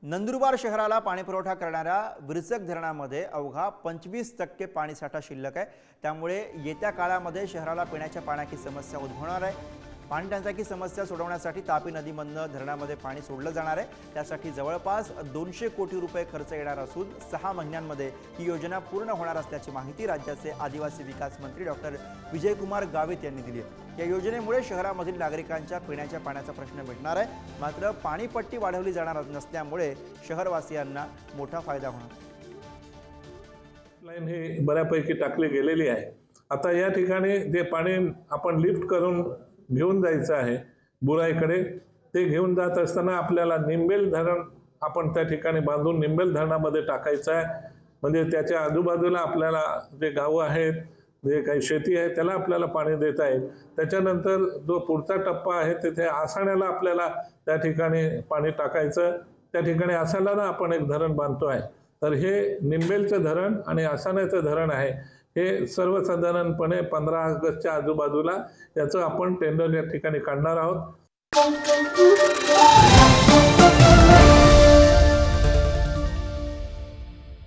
नंदुरबार शहराला पाणीपुरवठा करणाऱ्या विरसक धरणामध्ये अवघा 25% पाणीसाठा शिल्लक आहे। त्यामुळे येत्या काळामध्ये शहराला पिण्याच्या पाण्याची समस्या उद्भवणार आहे। पाणी टंचाईची समस्या सोडवण्यासाठी तापी नदीमधून धरणामध्ये पाणी सोडलं जाणार आहे। त्यासाठी जवळपास 200 कोटी रुपये खर्च येणार असून 6 महिन्यांमध्ये ही योजना पूर्ण होणार असल्याची माहिती राज्याचे आदिवासी विकास मंत्री डॉक्टर विजयकुमार गावित यांनी दिली आहे। या योजनेमुळे शहरामधील नागरिकांच्या पिण्याच्या पाण्याचा प्रश्न मिटणार आहे। मात्र पाणीपट्टी वाढवली जाणार नसल्यामुळे शहरवासियांना मोठा फायदा होणार। लाईन हे बऱ्यापैकी टाकली गेलेली आहे। आता या ठिकाणी जे पाणी आपण लिफ्ट करून घेऊन जायचं आहे बुराईकडे, ते घेऊन जात असताना आपल्याला निंबेल धरण आपण त्या ठिकाणी बांधून निंबेल धरणामध्ये टाकायचं आहे। म्हणजे त्याच्या आजूबाजूला आपल्याला जे गावं आहेत, जे काही शेती आहे, त्याला आपल्याला पाणी देता येईल। त्याच्यानंतर जो पुढचा टप्पा आहे तिथे आसाण्याला आपल्याला त्या ठिकाणी पाणी टाकायचं। त्या ठिकाणी आसाण्याला आपण एक धरण बांधतो आहे। तर हे निंबेलचं धरण आणि आसाण्याचं धरण आहे। हे सर्वसाधारणपणे 15 ऑगस्टच्या आजूबाजूला याचं आपण टेंडर या ठिकाणी काढणार आहोत।